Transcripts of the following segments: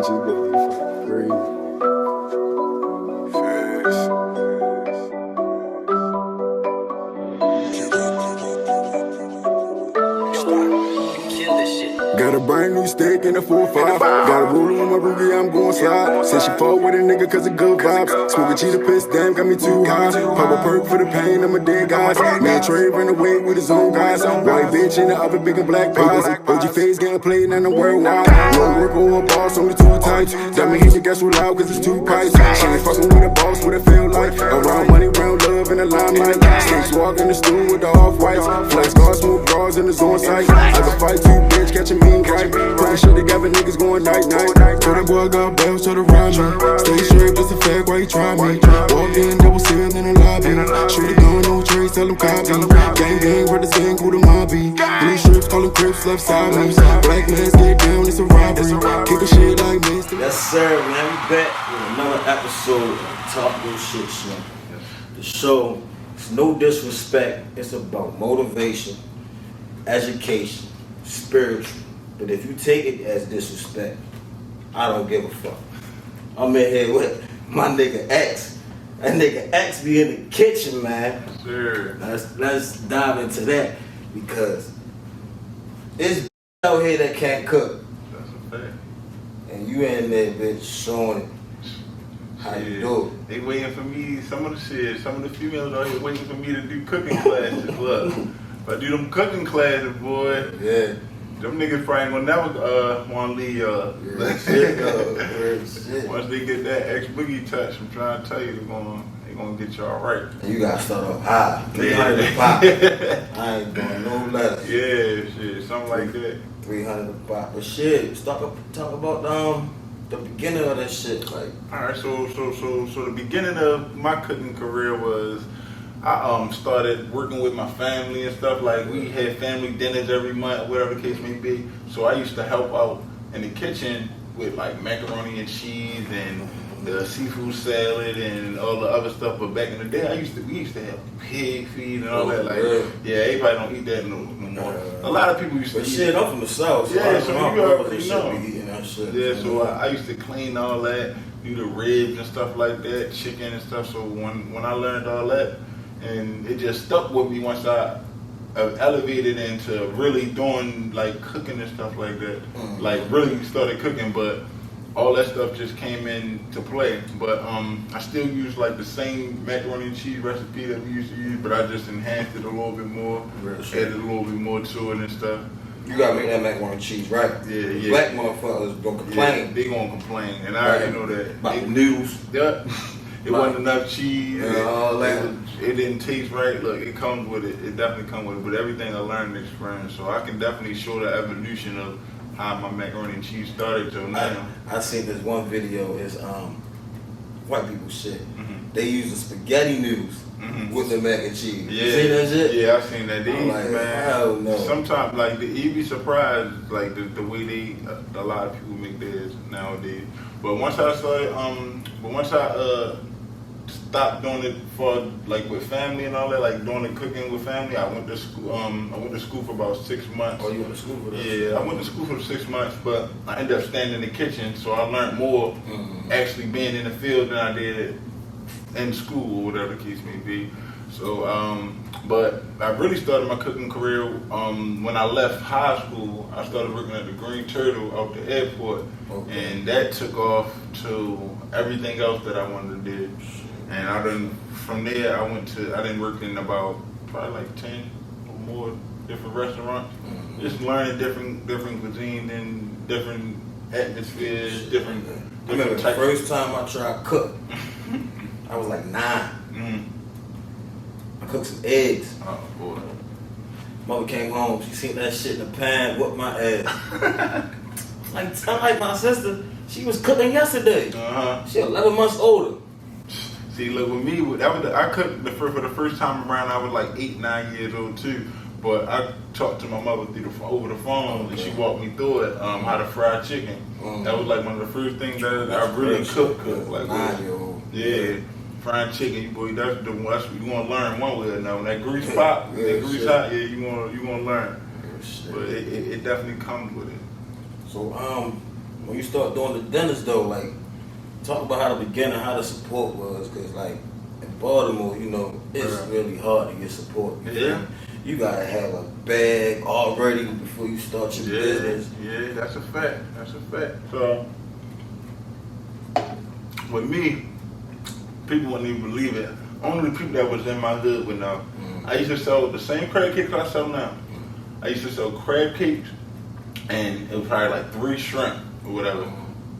bitches go free. Got a brand new steak in a 4-5. Got a ruler on my Ruby, I'm going slide. Said she fought with a nigga cause of good vibes. Smoking cheetah piss, damn, got me too high. Pop a perk for the pain, I'm a dead guys. Man, Trey ran away with his own guys. White bitch in the oven, big and black pies. OG face getting played, and I'm worldwide. No work or a boss, only too tight. Got me hit the gas real loud cause it's too pipes. She ain't fucking with a boss, what it feel like. Around money, round love, in the limelight. Snakes walk in the stool with the off-whites. Flex guards, smoke bras in the zone sight. I can fight two bitch, catch a mean kite. Putting shit together, niggas going night-night. Told that boy got bells, try to rhyme me. Stay straight, just a fact, why you try me? Walked in, double seal in the lobby. Shoot a gun, no trace, tell them copy. Gang, gang, represent who the mob be. Blue strips, call them Crips, left side me. Black man's get down, it's a robbery. Kick a shit like this. Yes, sir, man. We back with another episode of Talk Good Shit Show. The show is no disrespect. It's about motivation, education, spiritual. But if you take it as disrespect, I don't give a fuck. I'm in here with my nigga X. That nigga X be in the kitchen, man. Sure. Let's dive into that because it's out here that can't cook. That's a fact. And you in there, bitch, showing it. How you do it? They waiting for me, some of the females are here waiting for me to do cooking classes. Look, if I do them cooking classes, boy, Yeah. them niggas probably gonna never want to leave y'all. Yeah, shit. Once they get that Xboogie touch, I'm trying to tell you, they gonna get y'all right. You gotta start off high. 300 a pop. I ain't doing no less. Yeah, shit, something like that. 300 a pop. But shit, talk about the beginning of that shit. Like, Alright, so the beginning of my cooking career was I started working with my family and stuff. Like, we had family dinners every month, whatever the case may be. So I used to help out in the kitchen with like macaroni and cheese and the seafood salad and all the other stuff. But back in the day, we used to have pig feed and all that. Like, yeah, everybody don't eat that no more. A lot of people used to but eat shit, it. I'm from the South, so Yeah, so you already know. Be eating that shit. Yeah, so I used to clean all that, do the ribs and stuff like that, chicken and stuff. So when I learned all that, and it just stuck with me once I elevated into really doing like cooking and stuff like that. Like really started cooking, but all that stuff just came into play. But I still use like the same macaroni and cheese recipe that we used to use, but I just enhanced it a little bit more, added a little bit more to it and stuff. You gotta make that macaroni and cheese, right? Yeah. Black motherfuckers gonna complain. Yeah, they gonna complain, and I already know that. About the noodles. Yeah. It wasn't enough cheese. All that. It didn't taste right. Look, it comes with it. It definitely comes with it. But everything I learned in experience, so I can definitely show the evolution of how my macaroni and cheese started till now. I seen this one video. It's white people shit. They use the spaghetti noodles with the mac and cheese. Yeah, You see that shit? Yeah, I've seen that. They I'm like, man. hell no. Sometimes, like, you'd be surprised, like the way a lot of people make theirs nowadays. But once I started, stopped doing it for like with family and all that, like doing the cooking with family. I went to school. I went to school for about 6 months. Oh, you went to school for that? Yeah, I went to school for 6 months, but I ended up standing in the kitchen, so I learned more actually being in the field than I did in school or whatever the case may be. So, but I really started my cooking career when I left high school. I started working at the Green Turtle out the airport, and that took off to everything else that I wanted to do. And from there, I didn't work in about probably like 10 or more different restaurants. Just learning different cuisine and different atmospheres, different I remember the first time I tried to cook, I was like 9. I cooked some eggs. Oh boy. Mother came home, she seen that shit in the pan, whooped my ass. I'm like my sister, she was cooking yesterday. She 11 months older. See, look, with me, I cooked for the first time around. I was like 8, 9 years old too. But I talked to my mother over the phone, and she walked me through it, how to fry chicken. That was like one of the first things that I really cooked. Like, 9-year-old. Yeah, frying chicken, boy. That's you want to learn one way or another. When that grease pop, that grease hot, yeah, you want to learn. But it definitely comes with it. So when you start doing the dinners though, like talk about how the beginning, how the support was, cause like in Baltimore, you know, it's really hard to get support. You gotta have a bag already before you start your business. Yeah, that's a fact. So with me, people wouldn't even believe it. Only the people that was in my hood would know. I used to sell the same crab cakes I sell now. I used to sell crab cakes, and it was probably like 3 shrimp or whatever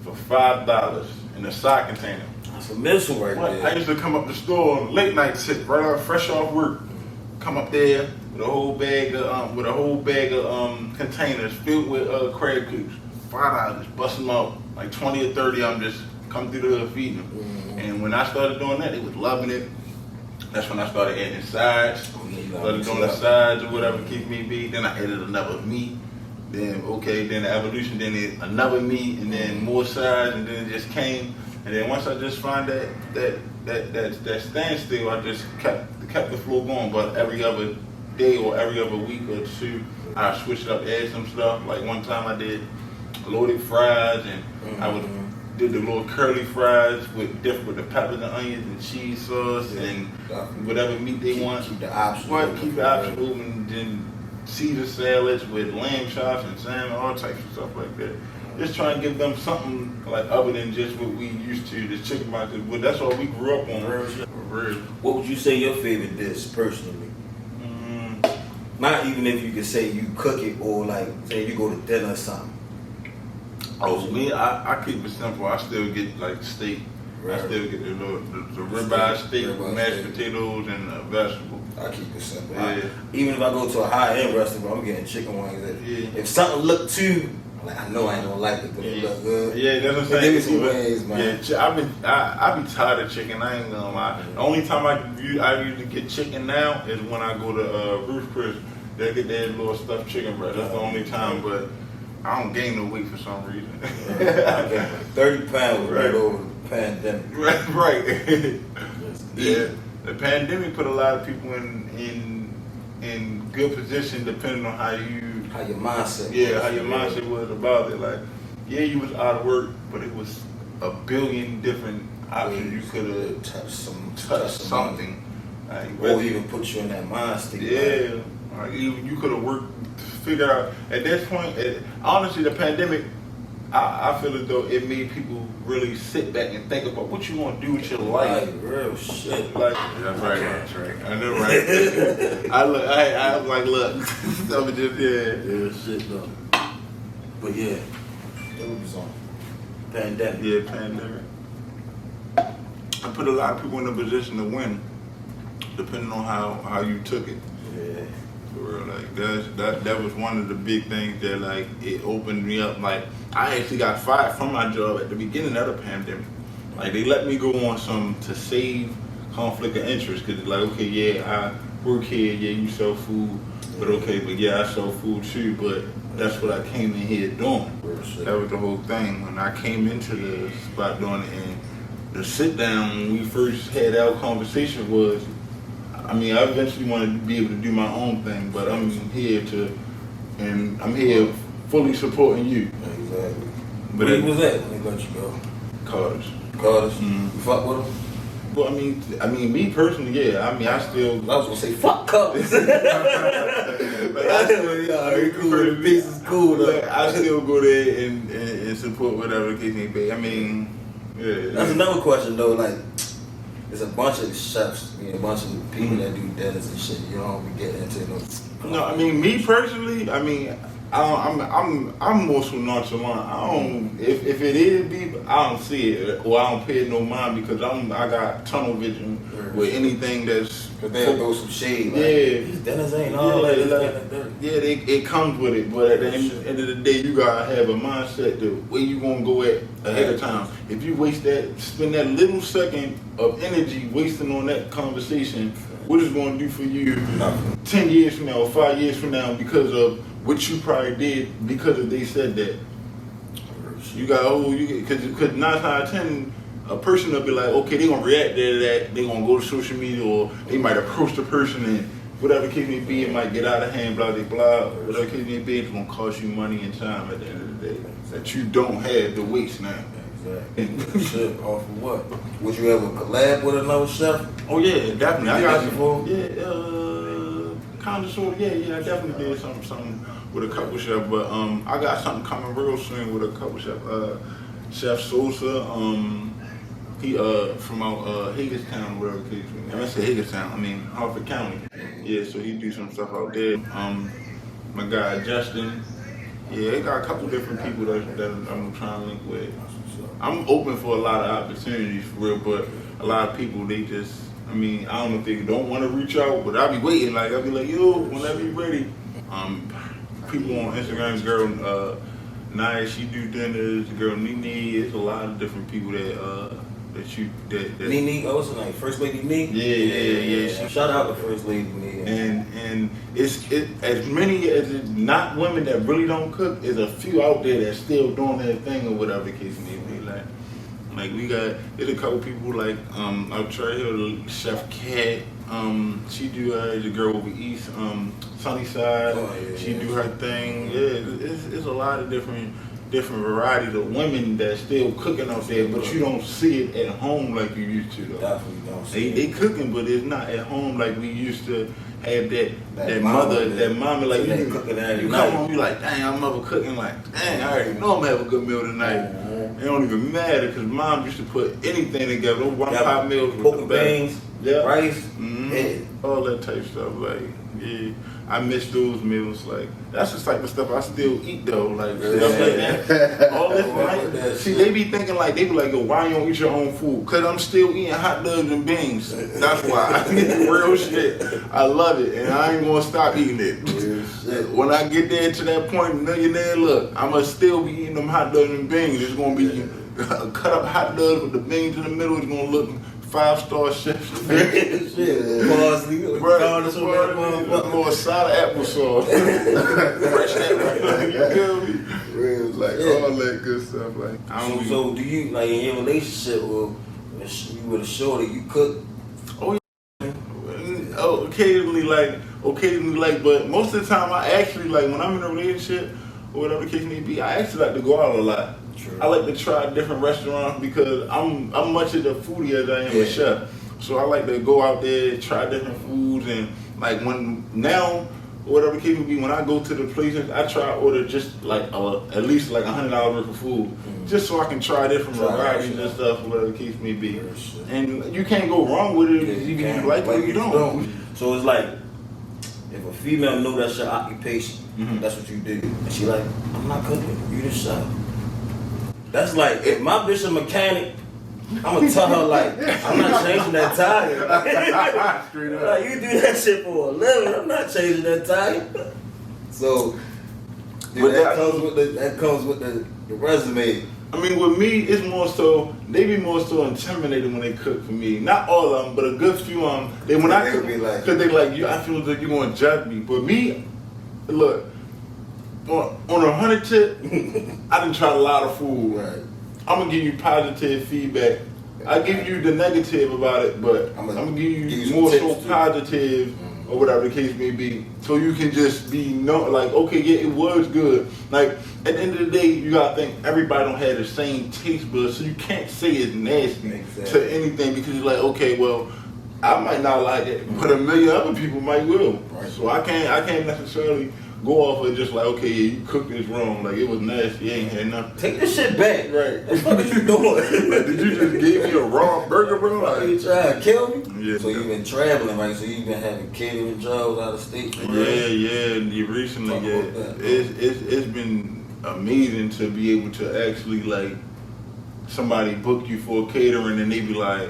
for $5 in a side container. That's a missile right there. I used to come up the store on late night, sit right out, fresh off work, come up there with a whole bag of containers filled with crab cakes. $5, bust them out like 20 or 30. I'm just come through the hood feeding them. And when I started doing that, they was loving it. That's when I started adding sides. Started doing the sides or whatever keep me be. Then I added another meat. Then the evolution. Then another meat, and then more sides, and then it just came. And then once I just find that standstill, I just kept the flow going. But every other day or every other week or two, I switched up, add some stuff. Like one time I did loaded fries, and I did the little curly fries with the peppers and onions and cheese sauce and whatever meat they want. Keep the options moving. And then Caesar salads with lamb chops and salmon, all types of stuff like that. Just trying to give them something like other than just what we used to, the chicken box. But that's all we grew up on. What would you say your favorite dish personally? Not even if you could say you cook it or like say you go to dinner or something. Oh, me, I keep it simple. I still get like steak. I still get the ribeye steak, mashed potatoes, and vegetables. I keep it simple. Yeah. Even if I go to a high-end restaurant, I'm getting chicken wings. If something look too, like I know I ain't gonna like it, but it look good. Yeah, that's what I'm saying. Give me some wings, man. Yeah, I be tired of chicken. I ain't gonna lie. The only time I usually get chicken now is when I go to Ruth Chris. They get that little stuffed chicken breast. That's the only time, but I don't gain no weight for some reason. I gained like 30 pounds right over the pandemic. Right. Yeah. The pandemic put a lot of people in good position depending on how your mindset. Yeah, how your mindset was about it. Like, yeah, you was out of work, but it was a billion different options. You could have touched something. Like, or even put you in that mind state. Yeah. Like, you could have worked to figure out at this point. Honestly, the pandemic, I feel as though it made people really sit back and think about what you want to do with your life. Like, real shit. Like, that's right. I know, right? I was like, look, some of just real shit though. But yeah, that was on pandemic. Yeah, pandemic. I put a lot of people in a position to win, depending on how you took it. Yeah. For real, like that was one of the big things that like it opened me up. Like I actually got fired from my job at the beginning of the pandemic. Like they let me go on some to save conflict of interest because like okay, yeah, I work here, yeah, you sell food, but okay, but yeah, I sell food too, but that's what I came in here doing. That was the whole thing when I came into the spot doing it. And the sit down when we first had our conversation was, I mean, I eventually wanted to be able to do my own thing, but I'm here fully supporting you. Exactly. But where was that when they let you go? Carter's. You fuck with them? Well, I mean, me personally, yeah. I mean, I was gonna say fuck Carter's. Cool though. I still go there and support whatever the case may be. I mean, yeah. That's another question though. Like, there's a bunch of chefs, a bunch of people that do dinners and shit. You don't be getting into those. No, I mean, me personally, I mean, I'm more so nonchalant. I don't, if it is beef, I don't see it or I don't pay it no mind because I got tunnel vision with anything that's. Cause they'll throw some shade. Like, these dinners ain't all that. It comes with it, but at the end of the day, you gotta have a mindset to where you gonna go at ahead of time. If you spend that little second of energy wasting on that conversation, what is it gonna do for you 10 years from now or 5 years from now because of what you probably did because of they said that. You got because 9 out of 10 a person will be like, okay, they gonna react to that. They gonna go to social media or they might approach the person and whatever case may be, it might get out of hand, blah, blah, blah. Whatever case may be, it's gonna cost you money and time at the end of the day that you don't have to waste now. Exactly. Shit, off of what? Would you ever collab with another chef? Oh yeah, definitely. I got before. Kind of sort of. Yeah. I definitely did something with a couple chefs, but I got something coming real soon with a couple chefs. Chef Sosa, he from out Hagerstown, whatever the case. I say Hagerstown, I mean Harford County. Yeah, so he do some stuff out there. My guy Justin. Yeah, they got a couple different people that I'm trying to link with. I'm open for a lot of opportunities for real, but a lot of people, they just, I mean, I don't know if they don't want to reach out, but I'll be waiting. Like, I'll be like, yo, whenever you're ready. People on Instagram, girl Naya, she do dinners. Girl Nene, it's a lot of different people that Nene, what's her name? First Lady Nene? Yeah. Shout out to First Lady Nene. And it's as many as it's not women that really don't cook, there's a few out there that's still doing their thing or whatever the case may be. Like we got, there's a couple people like out here, Chef Cat. She do the girl over east, Sunnyside. She do her thing. Yeah, it's a lot of different varieties of women that's still cooking out there, but you don't see it at home like you used to though. Definitely don't see they cooking, but it's not at home like we used to have that mother, that mama, like you come home, you like, dang, our mother cooking, like, dang, I already know I'm gonna have a good meal tonight. It don't even matter, because mom used to put anything together, those one-pot meals with the beans, rice, all that type of stuff, like, yeah. I miss those meals. Like that's the type of stuff I still eat though. Like stuff like that. All this, like, see, they be thinking like they be like, yo, why you don't eat your own food? Cause I'm still eating hot dogs and beans. That's why. Real shit. I love it, and I ain't gonna stop eating it. When I get there to that point, millionaire, look, I'ma still be eating them hot dogs and beans. It's gonna be cut up hot dogs with the beans in the middle. It's gonna look 5-star chef. Parsley, garnish on that motherfucker. More solid applesauce. Fresh apple. You feel me? Real, like all that good stuff. Like I don't. So do you like in your relationship or you with a shorty, you cook? Oh yeah. Oh, occasionally like, but most of the time I actually like when I'm in a relationship or whatever the case may be, I actually like to go out a lot. True. I like to try different restaurants because I'm much of the foodie as I am a chef. So I like to go out there, try different foods, and like whatever the case may be, when I go to the places, I try to order just like at least like $100 worth of food, just so I can try different varieties and stuff, whatever the case may be. And you can't go wrong with it if you like it or you don't. So it's like if a female know that's your occupation, that's what you do, and she like, I'm not cooking, you the chef. That's like, if my bitch a mechanic, I'm gonna tell her like, I'm not changing that tire. Like, you do that shit for a living, I'm not changing that tire. So, but that comes with the resume. I mean, with me, it's more so, they be more so intimidated when they cook for me. Not all of them, but a good few of them. They, when I cook, because they like, I feel like you're gonna judge me. But me, look, on a 100 tip, I done tried a lot of food. Right. I'm gonna give you positive feedback. I give you the negative about it, but I'm gonna give you more so positive or whatever the case may be, so you can just be like, okay, yeah, it was good. Like at the end of the day, you gotta think everybody don't have the same taste buds, so you can't say it's nasty to anything because you're like, okay, well, I might not like it, but a million other people might will. Right. So I can't necessarily go off of just like, okay, yeah, you cooked this wrong, like it was nasty, you ain't had nothing. Take this shit back. Right. What are you doing? Like, did you just give me a raw burger, bro? Like, you trying to kill me? Yeah. So you've been traveling, right? So you've been having catering jobs out of state? Right? Yeah. Recently, it's been amazing to be able to actually like somebody book you for catering and they be like,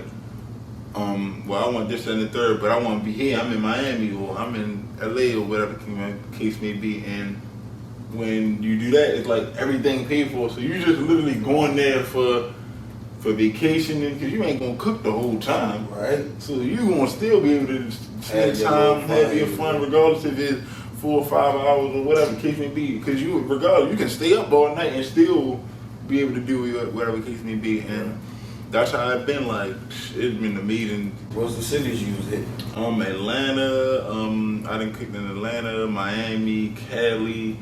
well, I want this and the third, but I want to be here. I'm in Miami or I'm in LA or whatever the case may be. And when you do that, it's like everything paid for. So you just literally going there for vacationing because you ain't gonna cook the whole time, right? So you gonna still be able to spend time, have your fun, regardless if it's 4 or 5 hours or whatever the case may be. Because regardless, you can stay up all night and still be able to do whatever the case may be. And that's how I've been. Like, it's been amazing. What's the cities you was in? Atlanta. I done cooked in Atlanta, Miami, Cali.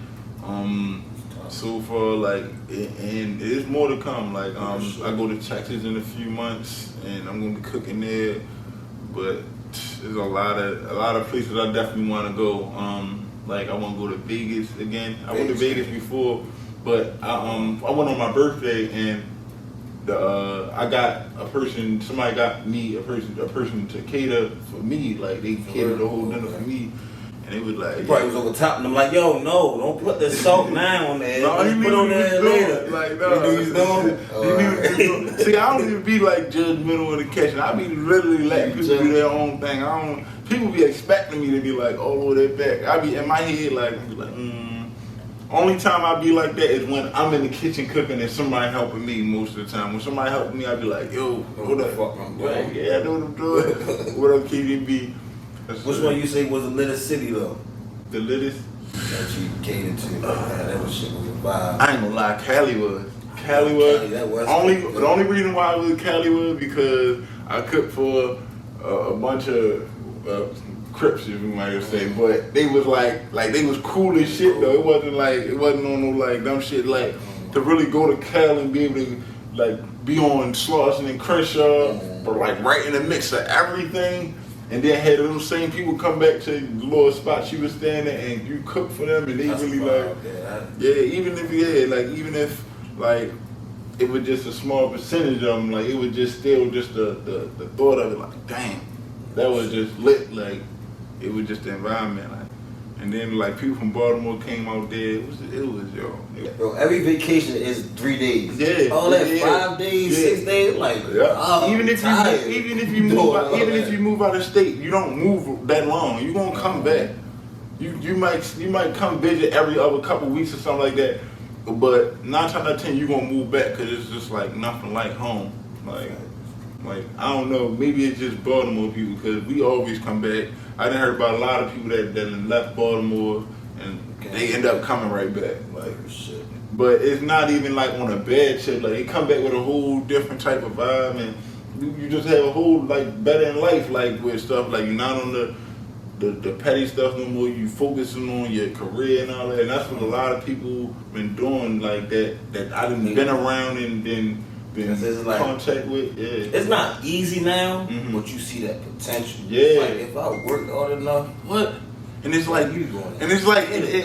So far, like, and there's more to come. Like, I go to Texas in a few months, and I'm gonna be cooking there. But there's a lot of places I definitely want to go. Like, I want to go to Vegas again. I went to Vegas before, but I went on my birthday, and I got a person. Somebody got me a person to cater for me. Like, they catered the whole dinner for me. And it was like, he probably was over top, and I'm like, yo, no, don't put the salt now on there. No, he put on there later. Like, no. He's doing. See, I don't even be like judgmental in the kitchen. I be literally letting people do their own thing. People be expecting me to be like, oh, they're back. I be in my head like, Only time I be like that is when I'm in the kitchen cooking and somebody helping me most of the time. When somebody helping me, I be like, yo, what the fuck I'm doing? Yeah, I know what I'm doing. What up, KDB? Which one you say was the littest city though? The littest? That you catered to. That was shit was a vibe. I ain't gonna lie, Cali was. The only reason why I was Cali was because I cooked for a bunch of Crips, if you might say, but they was like they was cool as shit though. It wasn't on no like dumb shit. Like, to really go to Cali and be able to like be on Slauson and Crenshaw, but like right in the mix of everything. And then had those same people come back to the little spot you was standing and you cook for them, and they really like, even if it was just a small percentage of them, like, it was just still just the thought of it, like, damn, that was just lit, like, it was just the environment, like. And then like people from Baltimore came out there. It was yo. Bro, every vacation is 3 days. Yeah. All that 5 days, 6 days, like even if you move out of state, you don't move that long. You gonna come back. You might come visit every other couple weeks or something like that. But 9 times out of 10 you gonna move back because it's just like nothing like home. Like I don't know. Maybe it's just Baltimore people because we always come back. I done heard about a lot of people that left Baltimore and they end up coming right back. Like, shit. But it's not even like on a bad shit. Like, they come back with a whole different type of vibe, and you just have a whole like better in life, like with stuff. Like, you're not on the petty stuff no more. You focusing on your career and all that. And that's what a lot of people been doing, like that I done been around and then been like, contact with. Yeah. It's not easy now, but you see that potential. Yeah. Like, if I worked hard enough, what? And it's like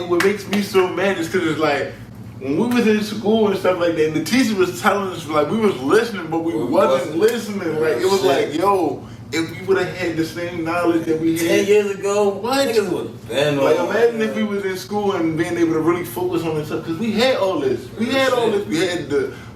what makes me so mad is because it's like when we was in school and stuff like that, and the teacher was telling us like we was listening, but we wasn't listening. Like, it was like, yo, if we would have had the same knowledge that we had 10 years ago, what? Niggas would have been like, imagine if we was in school and being able to really focus on this stuff, because we had all this.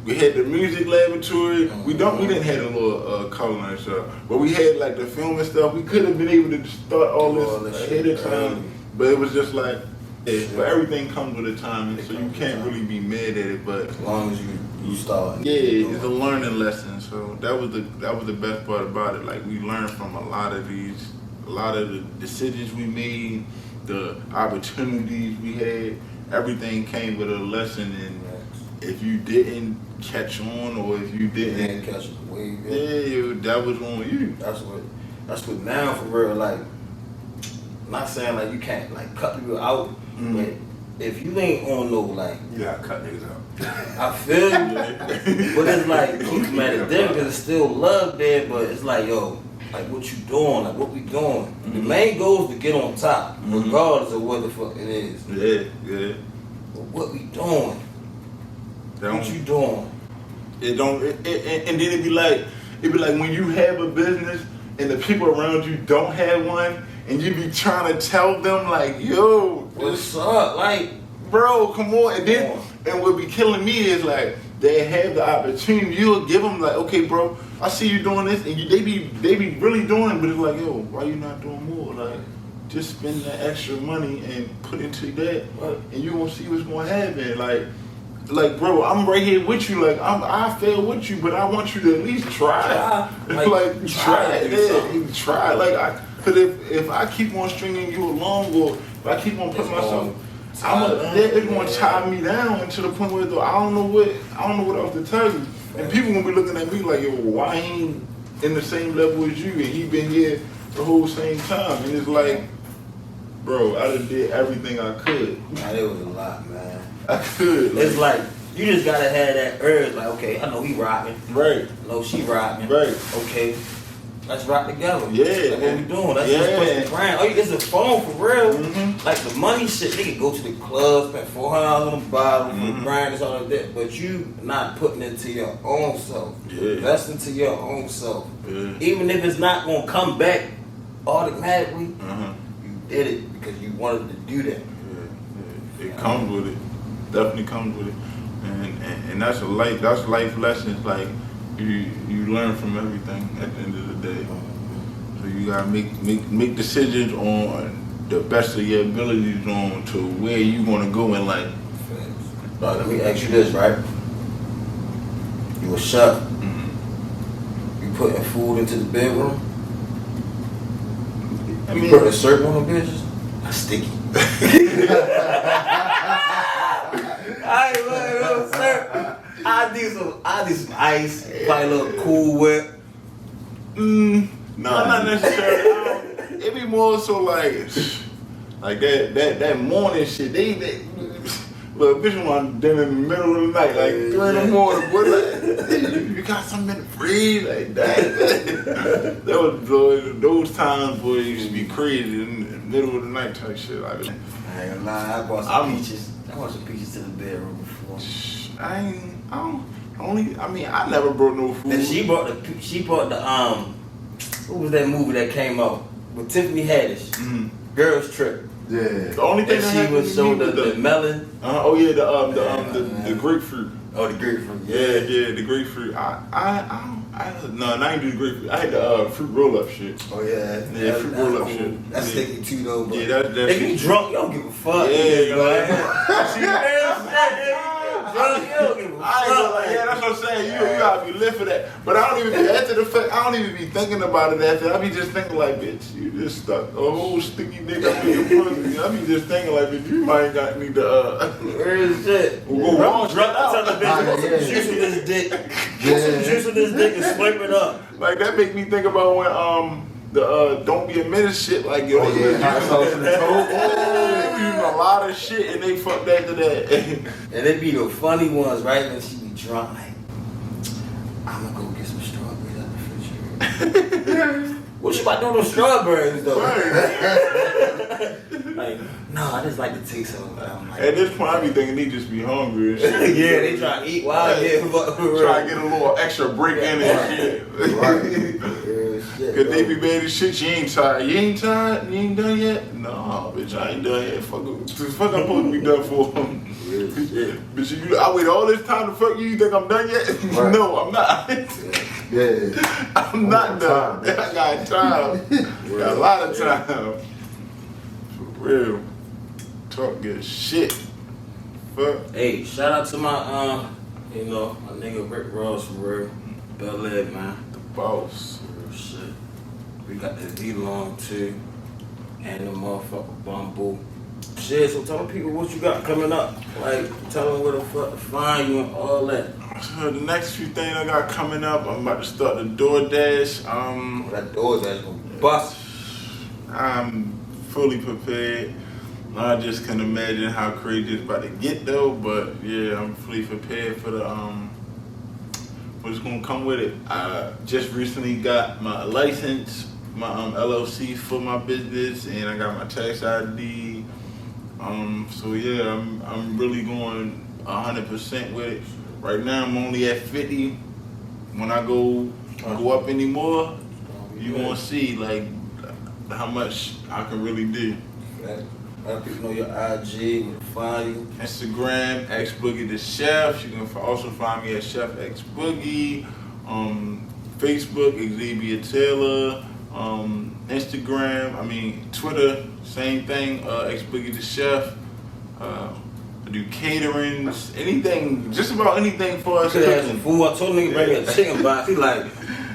We had the music laboratory. We didn't have a little culinary stuff, but we had like the film and stuff. We could have been able to start all this ahead of time, but it was just like, but everything comes with a time, and so you can't really be mad at it. But as long as you start, it's a learning lesson. So that was the best part about it. Like, we learned from a lot of the decisions we made, the opportunities we had. Everything came with a lesson, and if you didn't catch on, or if you didn't catch the wave, that was on you. That's what now for real. Like, I'm not saying like you can't like cut people out, but if you ain't on no like, you gotta cut niggas out. I feel you, but it's like keep them at a distance because it's still love there. But it's like, yo, like, what you doing? Like, what we doing? The main goal is to get on top, regardless of what the fuck it is. Yeah. But what we doing? What you doing? And then it'd be like when you have a business and the people around you don't have one, and you be trying to tell them like, yo, what's up? Like, bro, come on. And then and what be killing me is like they have the opportunity. You'll give them like, okay, bro, I see you doing this, and they be really doing it, but it's like, yo, why you not doing more? Like, just spend the extra money and put into that, and you gonna see what's gonna happen. Like, bro, I'm right here with you. Like, I fail with you, but I want you to at least try. Try. Like, cause if I keep on stringing you along, or if I keep on putting myself, it's gonna tie me down to the point where I don't know what else to tell you. And people gonna be looking at me like, yo, why he ain't in the same level as you? And he been here the whole same time. And it's like, bro, I done did everything I could. Man, it was a lot, man. I could. It's like, you just gotta have that urge, like, okay, I know he rocking. Right. I know she rocking. Right. Okay, let's rock together. Yeah. That's what we doing. Let's Yeah. just put the brand. Oh, it's a phone for real. Mm-hmm. Like the money shit, they can go to the club, spend $400 on a bottle for the brand and all of that, but you not putting it to your own self. Yeah. Invest into your own self. Yeah. Even if it's not gonna come back automatically, Uh-huh. you did it because you wanted to do that. Yeah. It comes with it. Definitely comes with it. And that's life lessons. Like you learn from everything at the end of the day. So you gotta make decisions on the best of your abilities on to where you gonna go in life. Now, let me ask you this, right? You a chef. You putting food into the bedroom. You putting a syrup on the bitches. That's sticky. I ain't letting no syrup. I do some ice, probably a little Cool Whip. No, not necessarily. It be more so like that morning shit. They look, bitch want dinner in the middle of the night, like 3 in the morning. Boy, like, you got something in the fridge, like that. That was those times, boy, used to be crazy in the middle of the night type shit. Like, I ain't gonna lie, I bought some peaches. I brought some peaches to the bedroom before. I never brought no food. And she bought the what was that movie that came out with Tiffany Haddish? Girls Trip. Yeah. The only thing And she was showing the melon. Oh yeah, the grapefruit. Oh, the grapefruit. Yeah, the grapefruit. I ain't do the grapefruit. I had the fruit roll up shit. Oh yeah, Yeah, fruit roll up shit. That's sticky too though. But Yeah, that's if you drunk, you don't give a fuck. Yeah, Drunk, you don't give a I ain't gonna fuck. like, yeah, that's what I'm saying. You gotta be lit for that. But I don't even be after the fact. I don't even be thinking about it after. I be just thinking like, bitch, you just stuck a whole sticky nigga up in your pussy. I be just thinking like, bitch, you might need to Real shit. We'll go wash Drunk, it out. I tell the bitch, put some juice in this dick. Put some juice in this dick and swipe it up. Like that make me think about when the don't be a minute shit like yo. Oh yeah, hot sauce in the toe. They using a lot of shit and they fucked after that. And it be the funny ones, right? And she be drunk, like, I'm gonna go get some strawberries out the refrigerator. What you about to do with those strawberries though? Like, no, I just like the taste of them. I'm like, At this point, I be thinking they just be hungry and shit. yeah, they try to eat while I get Try to get a little extra break in and shit. Real shit, Cause they bro. be mad as shit. You ain't tired. You ain't tired? You ain't done yet? No, bitch, I ain't done yet. Fuck, I'm supposed to be done for. Real shit. Bitch, I wait all this time to fuck you. You think I'm done yet? Right. No, I'm not. Yeah. I'm not done. I got time. Got a lot of time. For real. Talk good shit. Fuck. Hey, shout out to my my nigga Rick Ross for real. Bel Air, man. The boss. Real shit. We got the V-Long too. And the motherfucker Bumble. Shit, so tell the people what you got coming up. Like, tell them where the fuck to find you and all that. So the next few things I got coming up, I'm about to start the DoorDash. That door's ass gonna bust. I'm fully prepared. I just can imagine how crazy it's about to get though, but yeah, I'm fully prepared for the what's gonna come with it. I just recently got my license, my LLC for my business, and I got my tax ID. So yeah, I'm really going 100% with it. Right now I'm only at 50. When I go up anymore, you gonna see like how much I can really do. Let people know your IG, where to find you. Instagram, XboogieDaChef. You can also find me at Chef Xboogie. Facebook, Xavier Taylor. Instagram, Twitter, same thing. XboogieDaChef. I do catering, anything, just about anything for us. Could have some food. I told nigga bring me a chicken box. He like,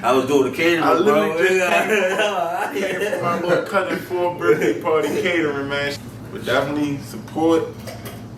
I was doing the catering, I bro. literally just came from my little cousin 4th birthday party catering, man. But definitely support.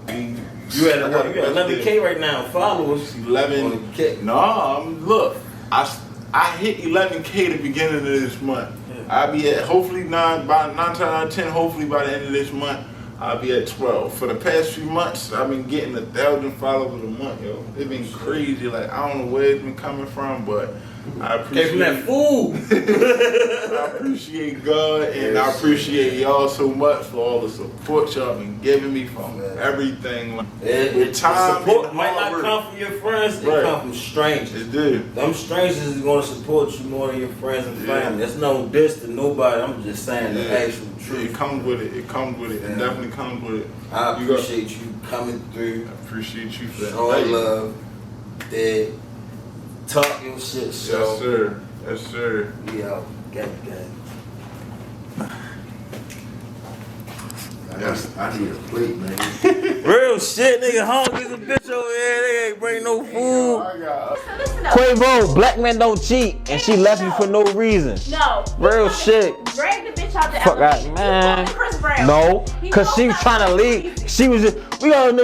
We You at what? You at 11K right now, followers. 11. No, look, I hit 11K the beginning of this month. Yeah. I'll be at hopefully by 9 times out of 10. Hopefully by the end of this month, I'll be at 12. For the past few months, I've been getting 1,000 followers a month, yo. It's been crazy. Like I don't know where it's been coming from, but I appreciate that food. I appreciate God and I appreciate y'all so much for all the support y'all been giving me from everything. With time, support might not come from your friends, it come from strangers. It do. Them strangers is gonna support you more than your friends and family. That's no diss to nobody. I'm just saying the actual truth. It comes with it. It comes with it. It definitely comes with it. I appreciate you coming through. I appreciate you for that. All love. That talk your shit, so. Yes, sir. Yes, sir. We out. Gang. I need a plate, man. Real shit, nigga. Hungry as a bitch over here. They ain't bring no food. Quavo, black men don't cheat, and she left you for no reason. No. Real shit. Drag the bitch out the Fuck out, man. No, cause she was trying to leave. She was just, we all know.